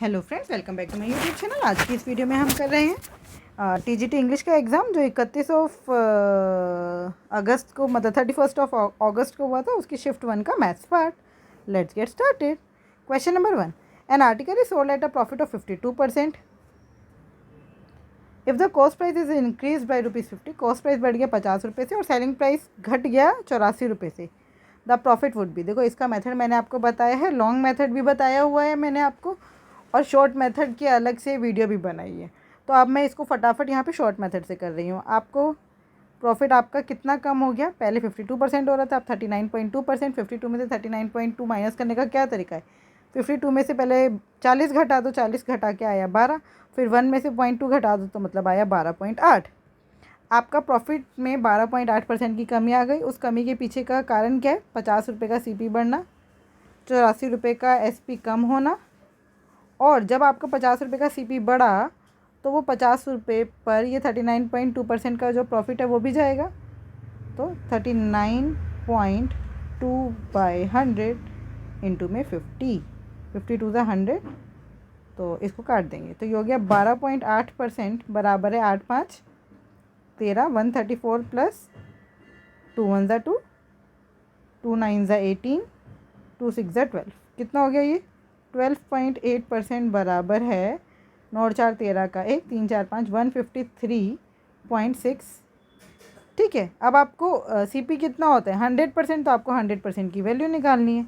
Hello friends, welcome back to my YouTube channel. आज की इस वीडियो में हम कर रहे हैं टीजीटी इंग्लिश का एग्ज़ाम जो 31 अगस्त को मतलब 31 अगस्त को हुआ था, उसकी शिफ्ट 1 का maths part. Let's get started. Question number 1, an article is sold at a profit of 52%। If the cost price is increase by ₹50, cost price बढ़ गया 50 रुपये से और सेलिंग प्राइस घट गया 84 रुपये से, द प्रॉफिट वुड बी। देखो, इसका मेथड मैंने आपको बताया है, लॉन्ग मेथड भी बताया हुआ है मैंने आपको, और शॉर्ट मेथड की अलग से वीडियो भी बनाई है। तो अब मैं इसको फटाफट यहाँ पे शॉर्ट मेथड से कर रही हूँ। आपको प्रॉफिट आपका कितना कम हो गया? पहले 52% हो रहा था, अब 39.2%। 52 में से 39.2 माइनस करने का क्या तरीका है? 52 में से पहले 40 घटा दो, 40 घटा के आया 12, फिर 1 में से 0.2 घटा दो तो मतलब आया 12.8। आपका प्रॉफिट में 12.8% की कमी आ गई। उस कमी के पीछे का कारण क्या है? 50 रुपये का CP बढ़ना, 84 रुपये का SP कम होना। और जब आपका 50 रुपये का CP बढ़ा तो वो 50 रुपये पर ये 39.2% का जो प्रॉफिट है वो भी जाएगा। तो 39.2 बाई 100 इंटू में 50, 52 ज़ा 100, तो इसको काट देंगे तो ये हो गया 12.8% बराबर है 8 5 13, 134 प्लस 2 1 ज़ा 2, 2 9 ज़ा 18, 2 6 ज़ा 12। कितना हो गया ये? 12.8% बराबर है 9 और 4 13 का 1, 3 4 5 153.6। ठीक है, अब आपको CP कितना होता है? 100%, तो आपको 100% की वैल्यू निकालनी है।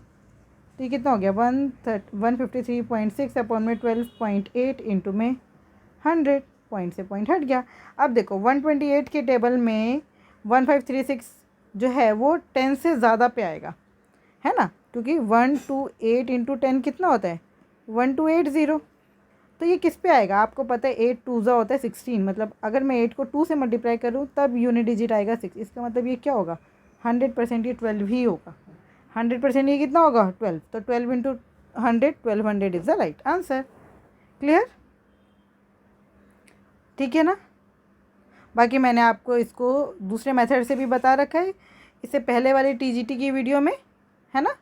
तो ये कितना हो गया? 153.6 अपॉन में 12.8 इंटू में 100, पॉइंट से पॉइंट हट गया। अब देखो 128 के टेबल में 1536 जो है वो 10 से ज़्यादा पे आएगा, है ना, क्योंकि 128 इंटू 10 कितना होता है? 1280। तो ये किस पे आएगा? आपको पता है 8 2 ज़ा होता है 16, मतलब अगर मैं 8 को 2 से मल्टीप्लाई करूँ तब यूनिट डिजिट आएगा 6। इसका मतलब ये क्या होगा? 100% ये 12 ही होगा। 100% ये कितना होगा? 12। तो 12 into 100, 1200 is the right answer. Clear? ठीक है ना। बाकी मैंने आपको इसको दूसरे मेथड से भी बता रखा है इससे पहले वाली TGT की वीडियो में, है ना।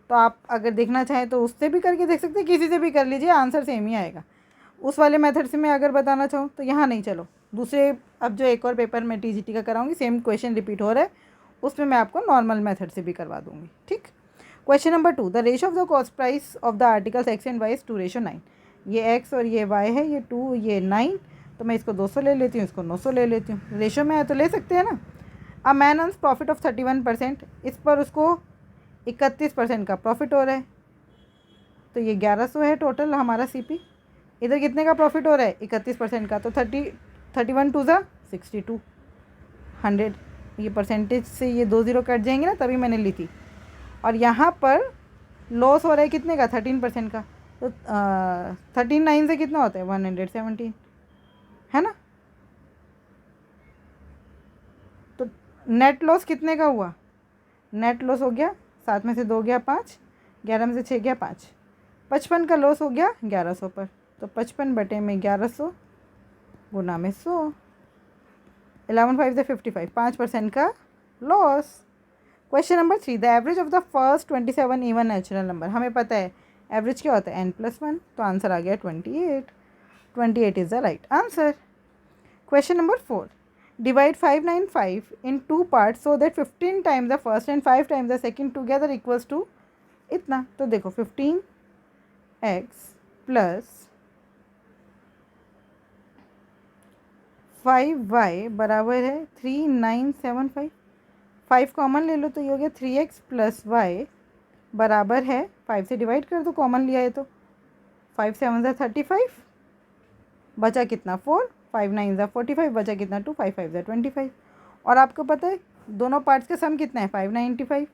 तो आप अगर देखना चाहें तो उससे भी करके देख सकते हैं, किसी से भी कर लीजिए, आंसर सेम ही आएगा। उस वाले मेथड से मैं अगर बताना चाहूँ तो यहाँ नहीं, चलो दूसरे, अब जो एक और पेपर मैं TGT का कराऊंगी, सेम क्वेश्चन रिपीट हो रहा है, उसमें मैं आपको नॉर्मल मेथड से भी करवा दूँगी। ठीक। Question number 2, the ratio of the cost price of the articles X and Y is 2:9। ये X और ये Y है, ये 2 ये 9, तो मैं इसको 200 ले लेती हूँ, इसको 900 ले लेती हूँ। रेशियो में है तो ले सकते हैं ना। A man earns profit of 31%, इस पर उसको 31% का प्रॉफिट हो रहा है, तो ये 1100 है टोटल हमारा CP। इधर कितने का प्रॉफिट हो रहा है? 31% का, तो 31 2 ज़ा 62, 100। ये परसेंटेज से ये 2 0 कट जाएंगे ना, तभी मैंने ली थी। और यहाँ पर लॉस हो रहा है कितने का? 13% का, तो 13 9 से कितना होता है? 117, है ना। तो नेट लॉस कितने का हुआ? नेट लॉस हो गया 7 में से 2 गया 5, 11 में से 6 गया 5, 55 का लॉस हो गया 1100 पर। तो 55 बटे में 1100 गुना में 100, 11 5 से 55, 5% का loss. Question number 3, the average of the first 27 even natural number. हमें पता है एवरेज क्या होता है? n+1, तो आंसर आ गया 28। 28 is the right answer. Question number 4, divide 595 in 2 parts so that 15 times the first and 5 times the second together equals to इतना। तो देखो 15x प्लस 5y बराबर है 3975। 5 कॉमन ले लो तो ये हो गया 3x प्लस y बराबर है 5 से डिवाइड कर दो, कॉमन लिया है तो 5 7 ज़ा 35, बचा कितना 4, 5 9 ज़ा 45, बचा कितना 2, 5 5 ज़ा 25। और आपको पता है दोनों पार्ट्स का सम कितना है? 595।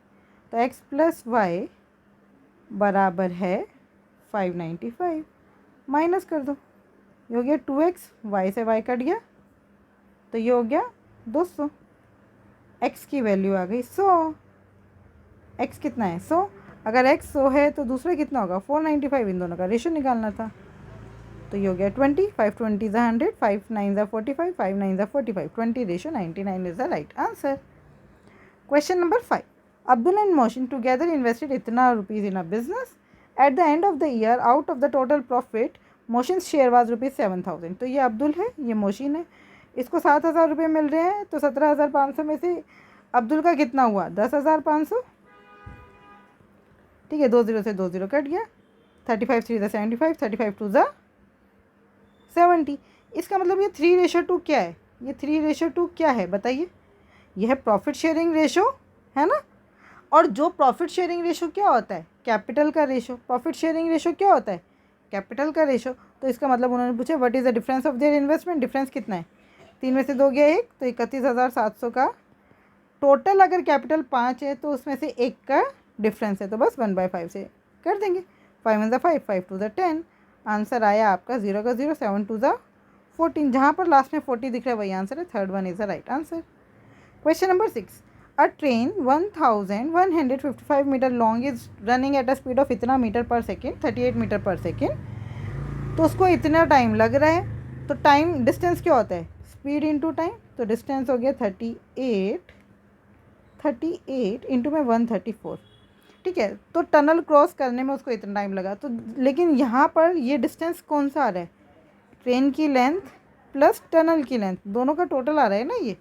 तो x प्लस y बराबर है 595, माइनस कर दो, ये हो गया 2x, y से y कट गया तो ये हो गया 200। x की वैल्यू आ गई 100। x कितना है? 100। अगर x 100 है तो दूसरा कितना होगा? 495। इन दोनों का रेशो निकालना था, तो ये हो गया 20, 5 20 ज़ा 100, 5 9 ज़ा 45, 5 9 ज़ा 45, 20 ratio 99 is the right answer. Question number 5, Abdul and Mohsin together invested इतना rupees in a business. At the end of the year, out of the total profit, motion share was ₹7,000। तो ये अब्दुल है, ये मोशिन है, इसको 7,000 रुपये मिल रहे हैं। तो 17,500 में से अब्दुल का कितना हुआ? 10,500। ठीक है, 2 ज़ीरो से 2 ज़ीरो कट गया। 35 3 ज़ा 75, 35 2 ज़ा 70। इसका मतलब ये 3:2 क्या है? ये 3:2 क्या है बताइए? यह है प्रॉफिट शेयरिंग रेशो, है ना। और जो प्रॉफिट शेयरिंग रेशो क्या होता है? कैपिटल का रेशो। प्रॉफिट शेयरिंग रेशो क्या होता है? कैपिटल का रेशो। तो इसका मतलब उन्होंने पूछा what is the difference of their investment. Difference कितना है? 3 में से 2 गया 1, तो 31,700 का टोटल। अगर कैपिटल 5 है तो उसमें से 1 का डिफरेंस है, तो बस 1/5 से कर देंगे। 5 1 ज़ा 5, 5 2 ज़ा 10। आंसर आया आपका 0 का 0, 7 2 ज़ा 14। जहाँ पर लास्ट में 40 दिख रहा है वही आंसर है। Third one is the right answer. Question number 6, a train 1155 metre long is running at a speed of इतना metre per second, 38 metre per second. तो उसको इतना टाइम लग रहा है। तो टाइम डिस्टेंस क्या होता है? Speed into time. तो डिस्टेंस हो गया 38 इंटू में 134। ठीक है, तो टनल क्रॉस करने में उसको इतना टाइम लगा। तो लेकिन यहाँ पर ये डिस्टेंस कौन सा आ रहा है? ट्रेन की लेंथ प्लस टनल की लेंथ, दोनों का टोटल आ रहा है ना ये।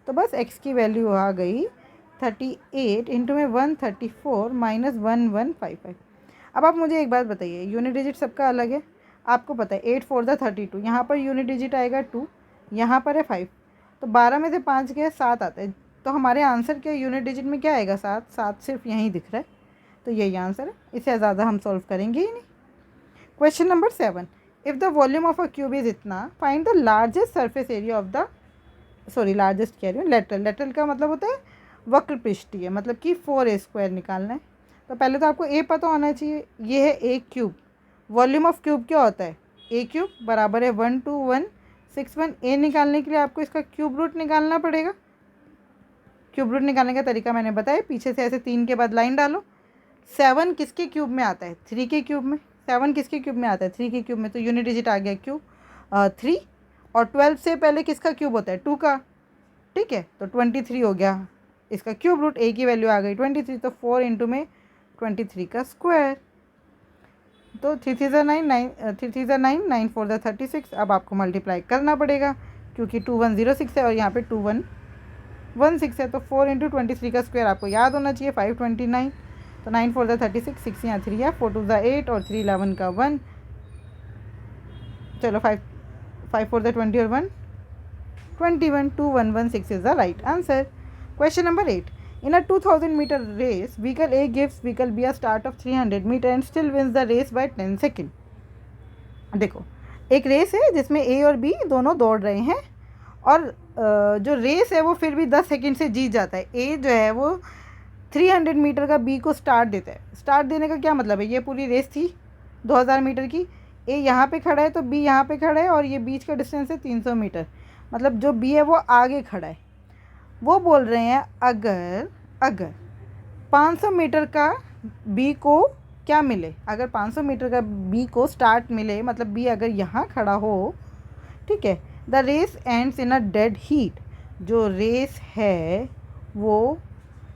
तो बस x की वैल्यू आ गई 38 इंटू में 134 माइनस 1155। अब आप मुझे एक बात बताइए, यूनिट डिजिट सबका अलग है। आपको पता है 8 4 ज़ा 32, यहाँ पर यूनिट डिजिट आएगा 2, यहाँ पर है 5। तो 12 में से 5 गया 7 आता है। तो हमारे आंसर के यूनिट डिजिट में क्या आएगा? 7। 7 सिर्फ यहीं दिख रहा है, तो यही आंसर है। इससे ज़्यादा हम सॉल्व करेंगे ही नहीं। Question number 7, if the volume of a cube is इतना, find the largest surface area of the, largest कह रही हूँ, लेटरल। लेटरल का मतलब होता है वक्र पृष्ठीय, मतलब कि 4a² निकालना है। तो पहले तो आपको ए पता होना चाहिए। ये है ए क्यूब। वॉल्यूम ऑफ क्यूब क्या होता है? ए क्यूब बराबर है 12161। ए निकालने के लिए आपको इसका क्यूब रूट निकालना पड़ेगा। क्यूब रूट निकालने का तरीका मैंने बताया, पीछे से ऐसे 3 के बाद लाइन डालो। 7 किसके क्यूब में आता है? 3 के क्यूब में। 7 किसके क्यूब में आता है? 3 के क्यूब में। तो यूनिट डिजिट आ गया क्यूब 3। और 12 से पहले किसका क्यूब होता है? 2 का। ठीक है, तो 23 हो गया इसका क्यूब रूट। ए की वैल्यू आ गई 23, तो 4 इंटू में 23 का स्क्वायर। तो 3 3 ज़ा 9, 3 3 ज़ा 9, 9 4 ज़ा 36। अब आपको मल्टीप्लाई करना पड़ेगा क्योंकि 2106 है और यहाँ पे 2116 है। तो 4 इंटू 23 का स्क्वायर आपको याद होना चाहिए 529। तो 9 4 ज़ा 36, 6 यहाँ 3 है, 4 2 ज़ा 8 और 3 11 का 1। चलो 5 4 ज़ा 20 और 1 21, 2116 is the right answer. Question number 8, in a 2000 meter race vehicle A gives vehicle B a start of 300 meter and still wins the race by 10 second. देखो, एक रेस है जिसमें ए और बी दोनों दौड़ रहे हैं और जो रेस है वो फिर भी 10 सेकेंड से जीत जाता है। ए जो है वो 300 मीटर का बी को स्टार्ट देता है। स्टार्ट देने का क्या मतलब है? ये पूरी रेस थी 2000 मीटर की। ए यहाँ पे खड़ा है तो बी यहाँ पे खड़ा है और ये बीच का डिस्टेंस है 300 मीटर। मतलब जो बी है वो आगे खड़ा है। वो बोल रहे हैं अगर 500 मीटर का बी को क्या मिले, अगर 500 मीटर का बी को स्टार्ट मिले, मतलब बी अगर यहाँ खड़ा हो, ठीक है, the race ends in a dead heat. जो रेस है वो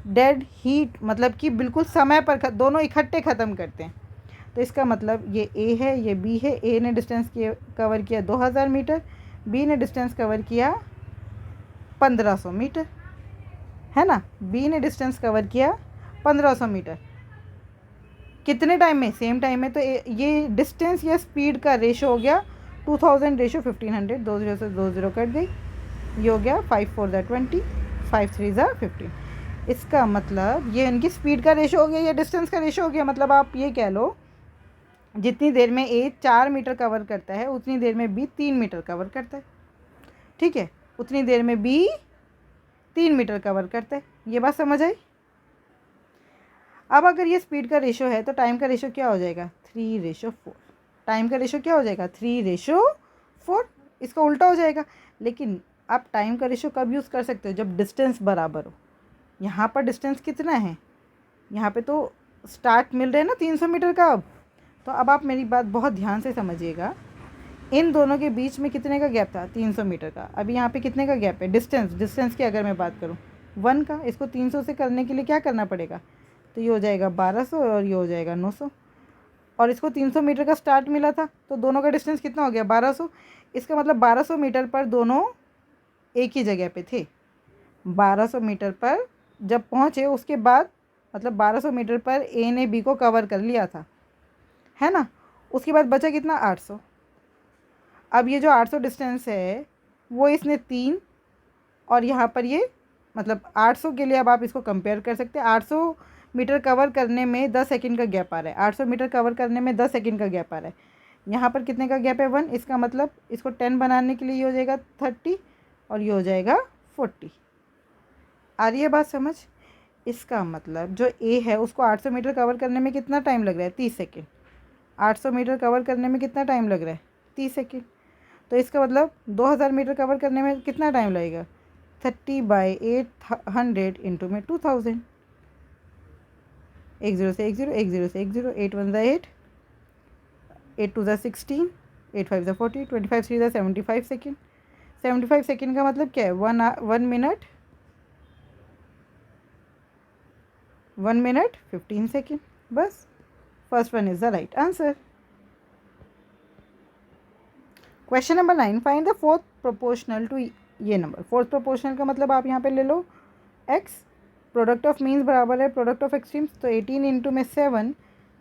डेड हीट मतलब कि बिल्कुल समय पर दोनों इकट्ठे ख़त्म करते हैं। तो इसका मतलब ये ए है, ये बी है। ए ने डिस्टेंस कवर किया 2000 मीटर, बी ने डिस्टेंस कवर किया 1500 मीटर, है ना। बी ने डिस्टेंस कवर किया 1500 मीटर कितने टाइम में? सेम टाइम में। तो ये डिस्टेंस या स्पीड का रेशो हो गया 2000 रेशो 1500। 2 0 से 2 0 कट गई। ये हो गया 5 4 ज़ा 20, 5 3 ज़ा 15। इसका मतलब ये इनकी स्पीड का रेशो हो गया या डिस्टेंस का रेशो हो गया। मतलब आप ये कह लो जितनी देर में ए 4 मीटर कवर करता है उतनी देर में बी 3 मीटर कवर करता है। ठीक है, उतनी देर में बी 3 मीटर कवर करता है। ये बात समझ आई? अब अगर ये स्पीड का रेशो है तो टाइम का रेशो क्या हो जाएगा? 3:4। टाइम का रेशो क्या हो जाएगा? 3:4। इसका उल्टा हो जाएगा। लेकिन आप टाइम का रेशो कब यूज़ कर सकते हो? जब डिस्टेंस बराबर हो। यहाँ पर डिस्टेंस कितना है? यहाँ पे तो स्टार्ट मिल रहा है ना 300 मीटर का। अब तो अब आप मेरी बात बहुत ध्यान से समझिएगा। इन दोनों के बीच में कितने का गैप था? 300 मीटर का। अभी यहाँ पे कितने का गैप है? डिस्टेंस की अगर मैं बात करूँ 1 का। इसको 300 से करने के लिए क्या करना पड़ेगा? तो ये हो जाएगा 1200 और ये हो जाएगा 900। और इसको 300 मीटर का स्टार्ट मिला था, तो दोनों का डिस्टेंस कितना हो गया 1200। इसका मतलब 1200 मीटर पर दोनों एक ही जगह पे थे। 1200 मीटर पर जब पहुँचे उसके बाद मतलब 1200 मीटर पर ए ने बी को कवर कर लिया था, है ना। उसके बाद बचा कितना 800। अब ये जो 800 डिस्टेंस है वो इसने 3 और यहाँ पर ये मतलब 800 के लिए अब आप इसको कंपेयर कर सकते हैं। 800 मीटर कवर करने में 10 सेकंड का गैप आ रहा है। 800 मीटर कवर करने में 10 सेकंड का गैप आ रहा है। यहाँ पर कितने का गैप है 1। इसका मतलब इसको 10 बनाने के लिए ये हो जाएगा 30 और ये हो जाएगा 40। आ रही है बात समझ। इसका मतलब जो ए है उसको 800 मीटर कवर करने में कितना टाइम लग रहा है 30 सेकेंड। 800 मीटर कवर करने में कितना टाइम लग रहा है 30 सेकेंड। तो इसका मतलब 2000 मीटर कवर करने में कितना टाइम लगेगा 30/800 इंटू में 2000। एक ज़ीरो से एक ज़ीरो, एक ज़ीरो से एक ज़ीरो, 8 1 8, 8 2 16, 8 5 40, 25 3 75 सेकेंड। 75 सेकेंड का मतलब क्या है 1 मिनट 1 मिनट 15 सेकेंड। बस first one is the right answer. Question number 9, find the fourth proportional to ये नंबर। फोर्थ प्रोपोर्शनल का मतलब आप यहाँ पे ले लो x। प्रोडक्ट ऑफ मीन्स बराबर है प्रोडक्ट ऑफ एक्सट्रीम्स, तो 18 इंटू में 7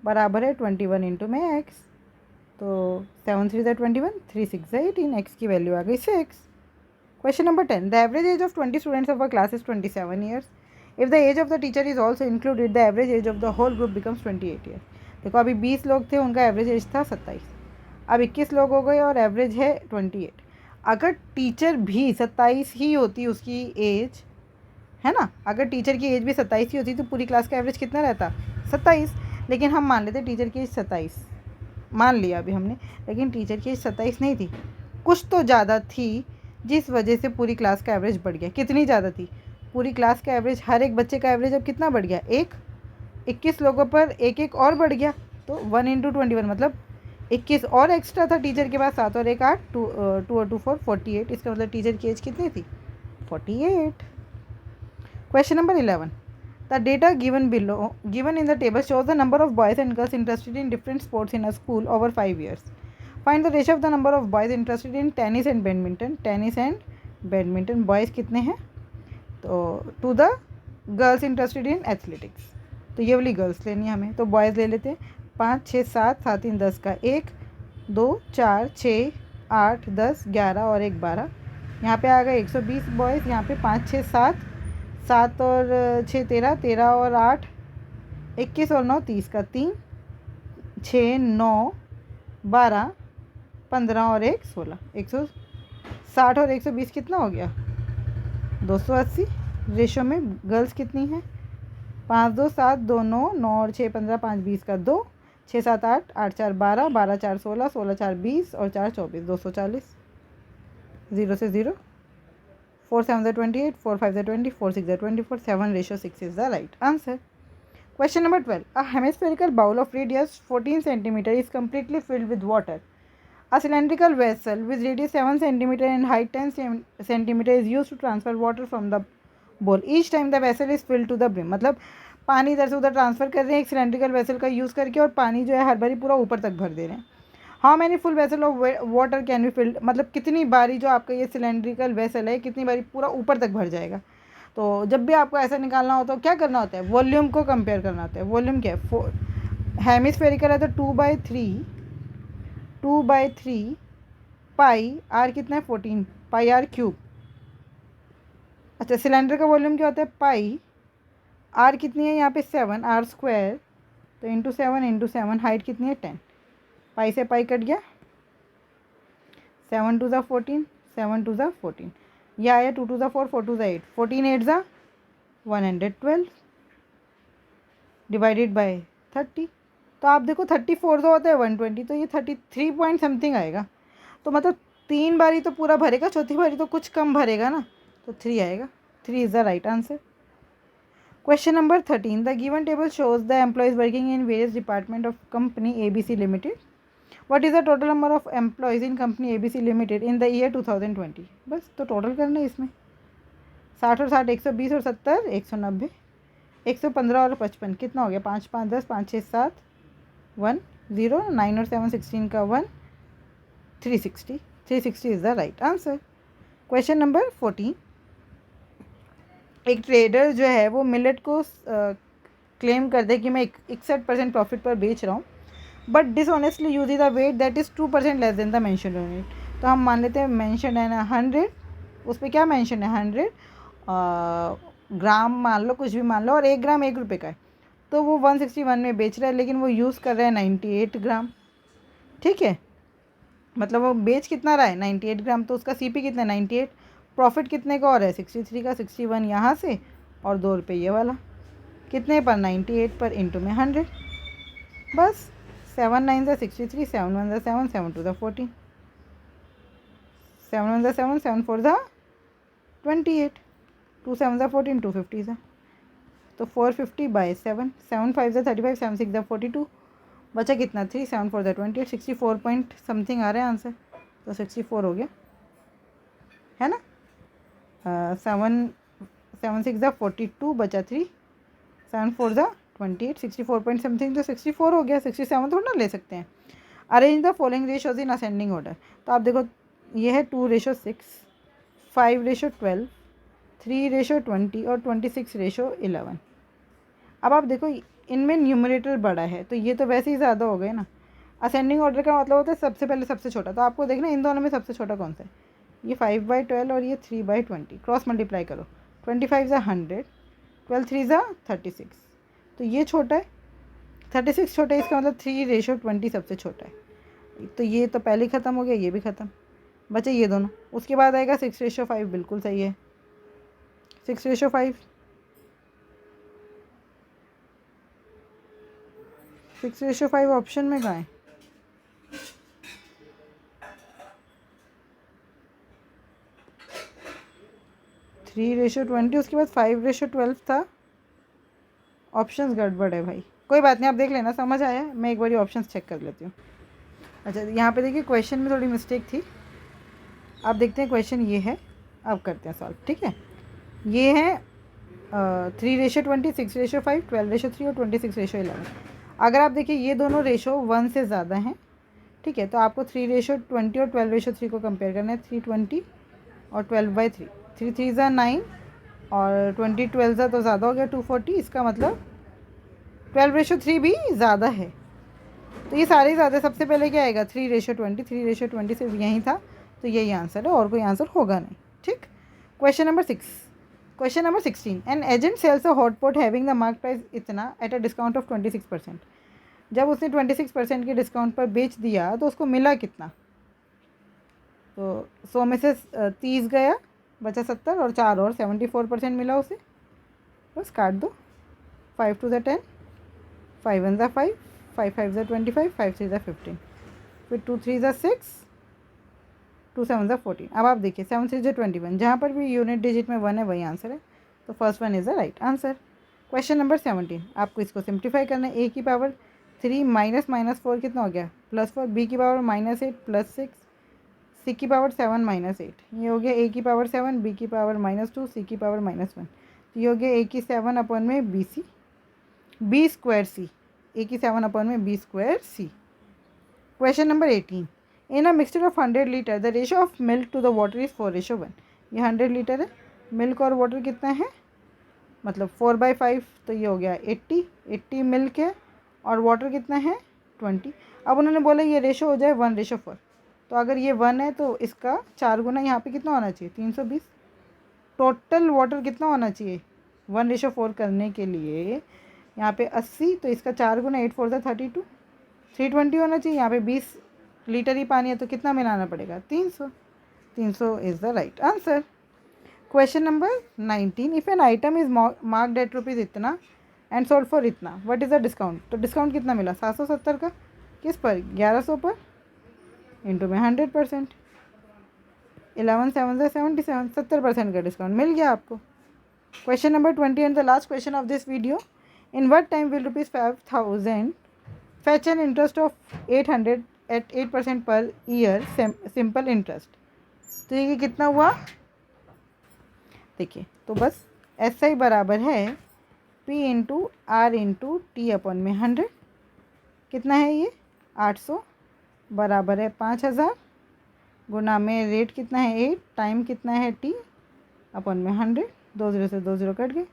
बराबर है 21 इंटू में x। तो 7 3 21, 3 6 18, x की वैल्यू आ गई 6। Question number 10, the average age of 20 students of a class is 27 years. If the age of the teacher is also included the average age of the whole group becomes 28 years. देखो अभी 20 लोग थे, उनका average age था 27, अब 21 लोग हो गए और एवरेज है 28। अगर टीचर भी 27 ही होती उसकी एज, है ना, अगर टीचर की एज भी 27 ही होती तो पूरी क्लास का एवरेज कितना रहता 27। लेकिन हम मान लेते टीचर की एज 27 मान लिया अभी हमने, लेकिन टीचर की एज 27 नहीं थी, कुछ तो ज़्यादा थी जिस वजह से पूरी क्लास का एवरेज बढ़ गया। कितनी ज़्यादा थी पूरी क्लास का एवरेज, हर एक बच्चे का एवरेज अब कितना बढ़ गया 1। 21 लोगों पर एक एक और बढ़ गया, तो 1 इंटू 21 मतलब 21 और एक्स्ट्रा था टीचर के पास, 7 और 1 8, 2 और 2 4 48। इसका मतलब टीचर की एज कितनी थी 48। Question number 11, the data given in the table shows the number of boys and girls interested in different sports in a school over 5 years. Find the ratio of the number of boys interested in tennis and badminton. Tennis and badminton boys कितने हैं, तो to the girls interested in athletics. तो ये वाली girls लेनी है हमें, तो बॉयज़ ले लेते हैं 5 6 7 7 3 10 का 1 2 4 6 8 10 11 और 1 12। यहाँ पे आ गए 120 बॉयज़। यहाँ पे 5 6 7 7 और 6 13 13 और 8 21 और 9 30 का 3 6 9 12 15 और 1 16, 160 और 120 कितना हो गया 280। रेशो में गर्ल्स कितनी है 5 2 7 2 9 9 और 6 15 5 20 का 2 6 7 8 8 4 12 12 4 16 16 4 20 और 4 24 240। 0 से 0, 4 7 28, 4 5 20, 4 6 24, 7 ratio 6 is the right answer. Question number 12. A hemispherical bowl of radius 14 cm is completely filled with water. A cylindrical vessel with radius 7 cm and height 10 cm is used to transfer water from the bowl. Each time the vessel is filled to the brim. मतलब पानी इधर से उधर transfer कर रहे हैं एक cylindrical vessel का यूज़ करके, और पानी जो है हर बारी पूरा ऊपर तक भर दे रहे हैं। How many full vessel of water can be filled, मतलब कितनी बारी जो आपका ये सिलेंड्रिकल वेसल है कितनी बारी पूरा ऊपर तक भर जाएगा। तो जब भी आपको ऐसा निकालना हो तो क्या करना होता है, वॉल्यूम को कंपेयर करना होता है। वॉल्यूम क्या है, हेमिस्फेरिकल है तो 2/3 पाई आर कितना है 14 पाई आर क्यूब। अच्छा सिलेंडर का वॉल्यूम क्या होता है पाई आर कितनी है यहाँ पे 7 आर स्क्वायर, तो इंटू 7 हाइट कितनी है 10, पाई से पाई कट गया 7 2 ज़ा 14 7 2 ज़ा 14, यह आया 2 2 ज़ा 4 4 2 ज़ा 8 14 8 ज़ा 112 डिवाइडेड बाय 30। तो आप देखो 34 जो होता है 120, तो ये 33 पॉइंट समथिंग आएगा। तो मतलब 3 बारी तो पूरा भरेगा, चौथी बारी तो कुछ कम भरेगा ना, तो 3 आएगा। 3 is the right answer. Question number 13. The given table shows the employees working in various departments of company ABC Limited. What is the total number of employees in company ABC Limited in the year 2020? बस तो total करना है इसमें 60 और 60 120 और 70 190 115 और 55 कितना हो गया 5 5 10 5 6 7 1 0, 9 और 7 16 का 1, 360, 360 is the right answer. Question number 14, एक ट्रेडर जो है वो मिलेट को क्लेम कर दे कि मैं 61% प्रॉफिट पर बेच रहा हूँ, but dishonestly use the weight that is 2% less than the mention unit. तो हम मान लेते हैं मेंशन है ना 100, उस पर क्या मेंशन है 100 ग्राम मान लो, कुछ भी मान लो, और 1 ग्राम 1 रुपये का है, तो वो 161 में बेच रहा है, लेकिन वो यूज़ कर रहा है 98 ग्राम। ठीक है, मतलब वो बेच कितना रहा है 98 ग्राम, तो उसका CP कितना है 98, प्रॉफिट कितने का और है 63 का, 61 यहाँ से और 2 रुपये ये वाला, कितने पर 98 पर इंटू में 100, बस 7 9 ज़ा 63, 7 1 ज़ा 7, 7 2 ज़ा 14, 7 1 ज़ा 7, 7 4 ज़ा 28, 2 7 ज़ा 14, 250 ज़ा, तो 450/7, 7 5 ज़ा 35, 7 6 ज़ा 42, बचा कितना 3, 7 4 ज़ा 28, 64 पॉइंट समथिंग आ रहा है आंसर, तो 64 हो गया, है ना। 7 6 ज़ा 42, बचा 3, 7 4 ज़ा 28, 64 पॉइंट समथिंग, तो 64 हो गया, 67 थोड़ा ना ले सकते हैं। Arrange the following ratios in ascending order, तो आप देखो ये है 2:6, 5:12, 3:20 और 26:11। अब आप देखो इनमें न्यूमरेटर बड़ा है, तो ये तो वैसे ही ज़्यादा हो गए ना। असेंडिंग ऑर्डर का मतलब होता है सबसे पहले सबसे छोटा, तो आपको देखना इन दोनों में सबसे छोटा कौन सा है, ये 5/12 और ये 3/20, क्रॉस मल्टीप्लाई करो, 25 ज़ा 100, 12 3 ज़ा 36, तो ये छोटा है, 36 छोटा है, इसका मतलब 3:20 सबसे छोटा है, तो ये तो पहले ही ख़त्म हो गया, ये भी ख़त्म, बचे ये दोनों। उसके बाद आएगा 6:5, बिल्कुल सही है, 6:5, 6:5 ऑप्शन में कहाँ है, 3:20, उसके बाद 5:12 था, ऑप्शंस गड़बड़ है भाई, कोई बात नहीं, आप देख लेना, समझ आया, मैं एक बार ऑप्शंस चेक कर लेती हूँ। अच्छा, यहाँ पे देखिए क्वेश्चन में थोड़ी मिस्टेक थी, आप देखते हैं क्वेश्चन ये है, अब करते हैं सॉल्व। ठीक है, ये है 3:20, 6:5, 12:3 और 26:11। अगर आप देखिए ये दोनों रेशो 1 से ज़्यादा हैं, ठीक है, तो आपको 3:20 और 12:3 को कंपेयर करना है, 320 और 12/3, 3 3 ज़ा 9 और 20 12 ज़ा तो ज़्यादा हो गया 240, इसका मतलब 12:3 भी ज़्यादा है, तो ये सारे ज़्यादा। सबसे पहले क्या आएगा 3:20, 3:20 सिर्फ यहीं था, तो यही आंसर है, और कोई आंसर होगा नहीं। ठीक, question number 16, an agent sells a hot pot having the mark price इतना एट अ डिस्काउंट ऑफ 26%। जब उसने 26% के डिस्काउंट पर बेच दिया तो उसको मिला कितना, तो 100 में से 30 गया, बचा 70, और 4 और 74% मिला उसे, बस काट दो, 5 2 ज़ा 10, 5 1 ज़ा 5, 5 5 ज़ा 25, 5 3 ज़ा 15, फिर 2 3 ज़ा 6, 2 7 ज़ा 14। अब आप देखिए 7 3 ज़ा 21, जहाँ पर भी यूनिट डिजिट में 1 है वही आंसर है, तो first one is the right answer. Question number 17, आपको इसको सिंप्लीफाई करना है, a की पावर 3 -4 कितना हो गया +4, b की पावर -8 +6, c की पावर 7 -8, ये हो गया a की पावर 7, b की पावर -2, c की पावर -1, तो ये हो गया a की 7 अपॉन में bc, b square c, a की 7 अपॉन में b square c। Question number 18, in a mixture of 100 litre the ratio of milk to the water is 4:1। ये 100 लीटर है, मिल्क और वाटर कितना है, मतलब 4/5, तो ये हो गया 80 मिल्क है और वाटर कितना है 20। अब उन्होंने बोला ये रेशो हो जाए 1:4, तो अगर ये 1 है तो इसका 4 गुना यहाँ पे कितना होना चाहिए 320। टोटल वाटर कितना होना चाहिए 1:4 करने के लिए, यहाँ पे 80, तो इसका 4 गुना 8 4 32, 320 होना चाहिए, यहाँ पे 20 लीटर ही पानी है, तो कितना मिलाना पड़ेगा 300, 300 is the right answer. Question number 19, if an item is marked at rupees इतना एंड सोल्ड फॉर इतना, व्हाट इज़ द डिस्काउंट, तो डिस्काउंट कितना मिला 770 का, किस पर 1100 पर, इंटू में 100%, 11 7 77, 70% का डिस्काउंट मिल गया आपको। Question number 20 and the last question of this video, in what time will ₹5,000 fetch an interest of 800 at 8% per year simple interest, तो ये कितना हुआ देखिए, तो बस SI बराबर है P into R into T upon में 100, कितना है ये 800 बराबर है 5000 गुना में रेट कितना है 8, टाइम कितना है t अपन में 100, 2 0 से 2 0 कट गए,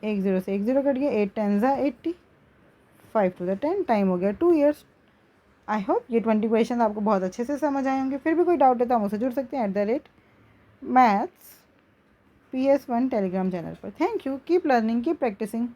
1 0 से 1 0 कट गया, 8 10 ज़ा 80, 5 to the 10, टाइम हो गया 2 years। आई होप ये 20 क्वेश्चन आपको बहुत अच्छे से समझ आए होंगे। फिर भी कोई डाउट है तो आप मुझसे जुड़ सकते हैं @maths PS1 टेलीग्राम चैनल पर। Thank you, keep learning, keep practising.